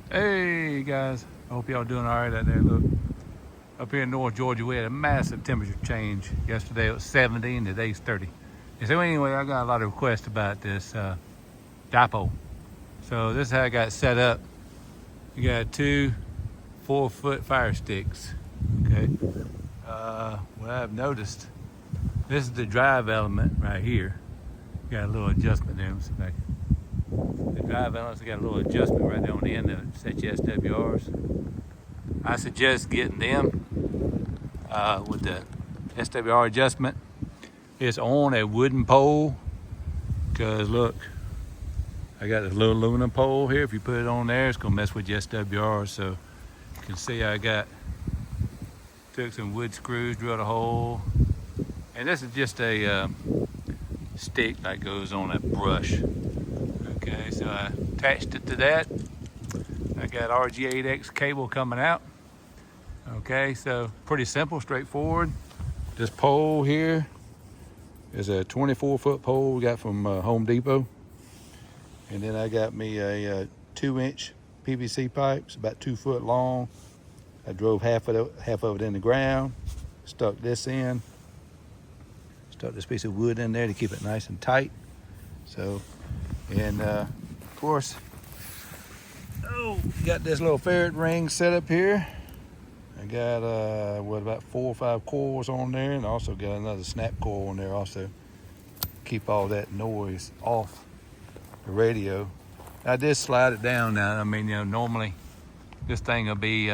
Hey guys, I hope y'all doing all right out there. Look, up here in North Georgia, we had a massive temperature change. Yesterday it was 70 and today's 30. And so anyway, I got a lot of requests about this Dipole. So this is how I got it set up. You got two 4-foot FireStiks. Okay. What I've noticed, this is the drive element right here. You got a little adjustment there. Let's see if I can. The drive elements got a little adjustment right there on the end of it. Set your SWRs. I suggest getting them with the SWR adjustment. It's on a wooden pole, because look, I got this little aluminum pole here. If you put it on there, it's gonna mess with your SWR. So you can see I took some wood screws, drilled a hole, and this is just a stick that goes on a brush. Okay, so I attached it to that. I got RG8X cable coming out. Okay, so pretty simple, straightforward. This pole here is a 24-foot pole we got from Home Depot. And then I got me a 2-inch PVC pipe. It's about 2 foot long. I drove half of it in the ground, stuck this in, stuck this piece of wood in there to keep it nice and tight. So, and of course, got this little ferrite ring set up here. I got about 4 or 5 coils on there, and also got another snap coil on there also. Keep all that noise off the radio. I did slide it down now. I mean, normally this thing will be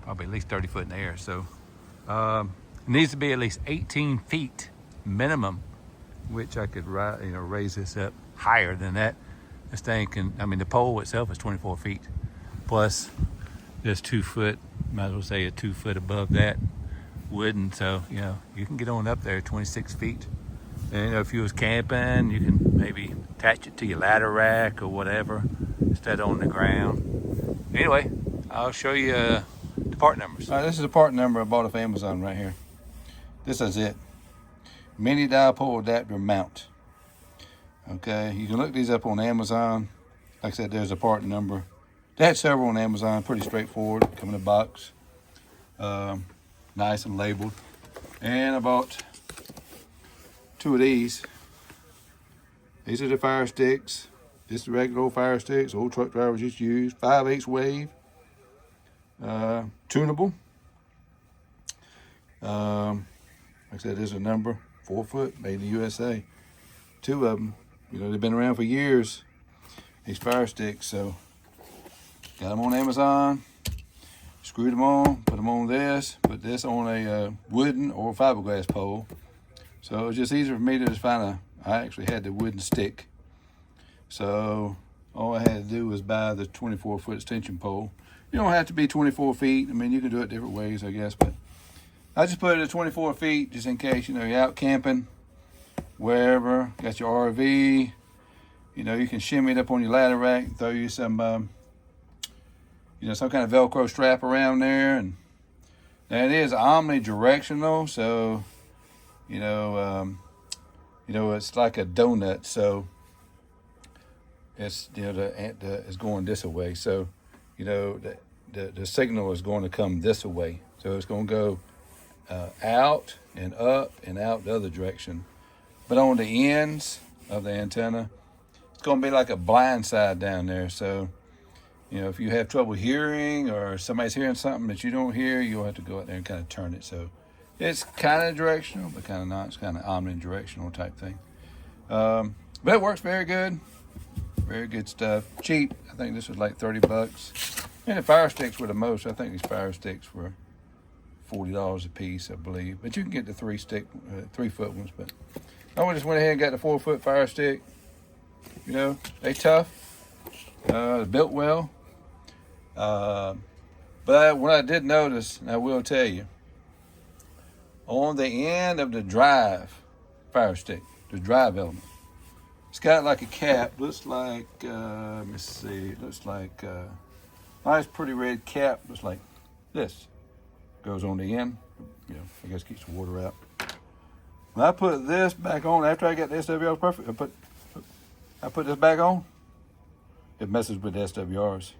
probably at least 30 foot in the air. So it needs to be at least 18 feet minimum, which I could raise this up higher than that. This thing can, the pole itself is 24 feet. Plus this 2 foot, might as well say a 2 foot above that wooden. So, you can get on up there 26 feet. And if you was camping, you can maybe attach it to your ladder rack or whatever instead of on the ground. Anyway, I'll show you the part numbers. All right, this is the part number I bought off Amazon right here. This is it. Mini dipole adapter mount. Okay, you can look these up on Amazon. Like I said, there's a part number. They had several on Amazon, pretty straightforward, come in a box. Nice and labeled. And I bought 2 of these. These are the FireStiks. This is the regular old FireStiks, old truck drivers used to use. 5/8 wave. Tunable. Like I said, there's a number. 4 foot, made in the USA. 2 of them. They've been around for years, these FireStiks. So got them on Amazon, screwed them on, put them on this, put this on a wooden or fiberglass pole. So it was just easier for me to just I actually had the wooden stick. So all I had to do was buy the 24-foot extension pole. You don't have to be 24 feet. You can do it different ways, I guess, but I just put it at 24 feet just in case, you're out camping, wherever, got your RV, you can shimmy it up on your ladder rack, throw you some, some kind of Velcro strap around there. And it is omnidirectional, so, it's like a donut, so it's, it's going this way. So, the signal is going to come this way. So it's going to go out and up and out the other direction. But on the ends of the antenna, it's going to be like a blind side down there. So, if you have trouble hearing or somebody's hearing something that you don't hear, you'll have to go out there and kind of turn it. So it's kind of directional, but kind of not. It's kind of omnidirectional type thing. But it works very good. Very good stuff. Cheap. I think this was like $30. And the FireStiks were the most. I think these FireStiks were $40 a piece, I believe. But you can get the 3-foot ones. But I just went ahead and got the 4-foot FireStik. They tough. Built well. But what I did notice, and I will tell you, on the end of the drive FireStik, the drive element, it's got like a cap. Looks like, let me see. Looks like nice, pretty red cap. Looks like this. Goes on the end. I guess keeps the water out. When I put this back on, after I got the SWRs perfect, I put this back on. It messes with the SWRs.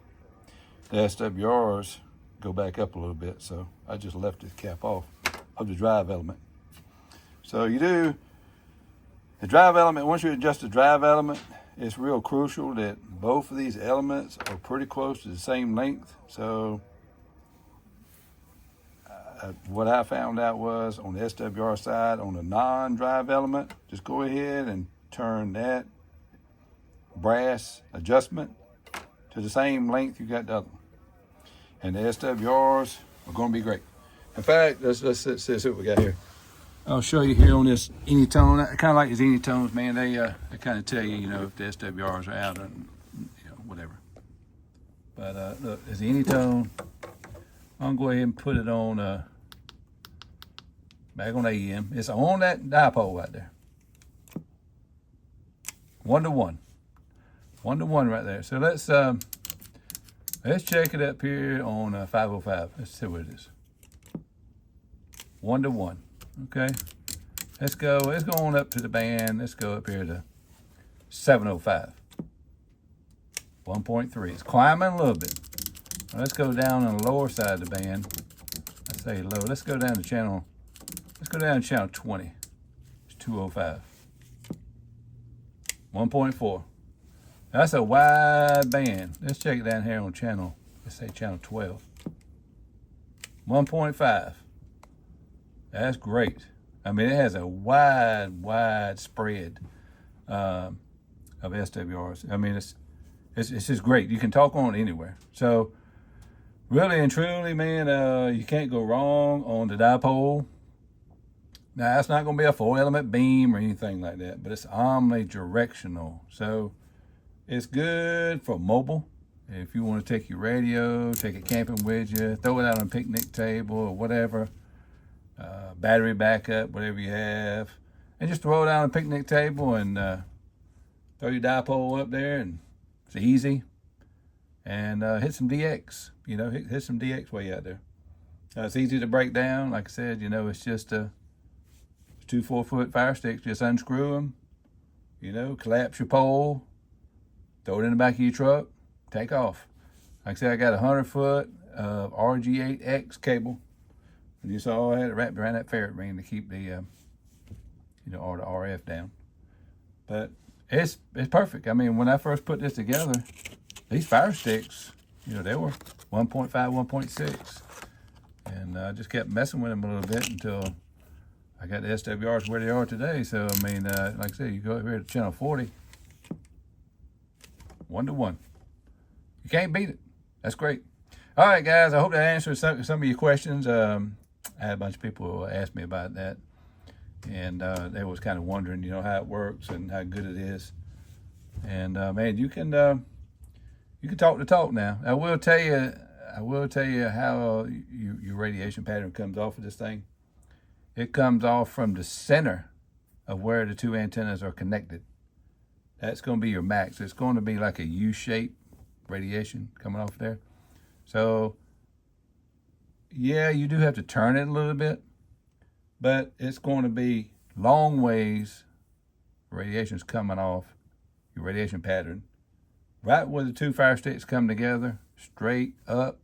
the SWRs go back up a little bit, so I just left the cap off of the drive element. So you do the drive element. Once you adjust the drive element, it's real crucial that both of these elements are pretty close to the same length. So what I found out was on the SWR side, on the non-drive element, just go ahead and turn that brass adjustment to the same length you got the other one. And the SWRs are going to be great. In fact, let's see what we got here. I'll show you here on this Intellitron. I kind of like these Intellitron, man. They kind of tell you, you know, if the SWRs are out and, you know, whatever. But look, there's the Intellitron. I'm going to go ahead and put it on back on AM. It's on that dipole right there. 1-to-1. 1-to-1 right there. So let's check it up here on 505. Let's see what it is. 1-to-1. Okay. Let's go on up to the band. Let's go up here to 705. 1.3. It's climbing a little bit. Let's go down on the lower side of the band. I say low. Let's go down to channel. Let's go down to channel 20. It's 205. 1.4. That's a wide band. Let's check it down here on channel. Let's say channel 12. 1.5. That's great. I mean, it has a wide spread of SWRs. I mean, it's just great. You can talk on it anywhere. So, really and truly, man, you can't go wrong on the dipole. Now, that's not going to be a 4-element beam or anything like that, but it's omnidirectional. So, it's good for mobile. If you want to take your radio, take it camping with you, throw it out on a picnic table or whatever, battery backup, whatever you have, and just throw it out on a picnic table and throw your dipole up there, and it's easy. And hit some DX, you know, hit some DX way out there. It's easy to break down. Like I said, you know, it's just 2 4-foot FireStiks. Just unscrew them, you know, collapse your pole, throw it in the back of your truck, take off. Like I said, I got a 100-foot RG8X cable. And you saw I had it wrapped around that ferrite ring to keep the, you know, all the RF down. But it's perfect. I mean, when I first put this together, these FireStiks, you know, they were 1.5, 1.6. And I just kept messing with them a little bit until I got the SWRs where they are today. So, I mean, like I said, you go over here to channel 40, 1-to-1. You can't beat it. That's great. All right, guys, I hope that answers some of your questions. I had a bunch of people ask me about that, and they was kind of wondering, you know, how it works and how good it is. And man, you can talk the talk now. I will tell you how your radiation pattern comes off of this thing. It comes off from the center of where the two antennas are connected. That's going to be your max. It's going to be like a U-shaped radiation coming off there. So, yeah, you do have to turn it a little bit, but it's going to be long ways. Radiation's coming off your radiation pattern. Right where the two FireStiks come together, straight up,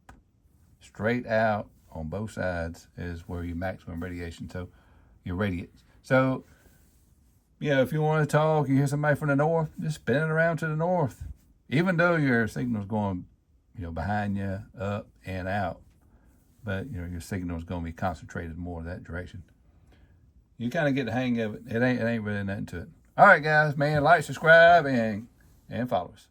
straight out on both sides is where your maximum radiation, so your radiance. So, you know, if you want to talk, you hear somebody from the north, just spin it around to the north. Even though your signal's going, you know, behind you, up and out, but, you know, your signal is going to be concentrated more that direction. You kind of get the hang of it. It ain't really nothing to it. All right, guys, man, like, subscribe, and follow us.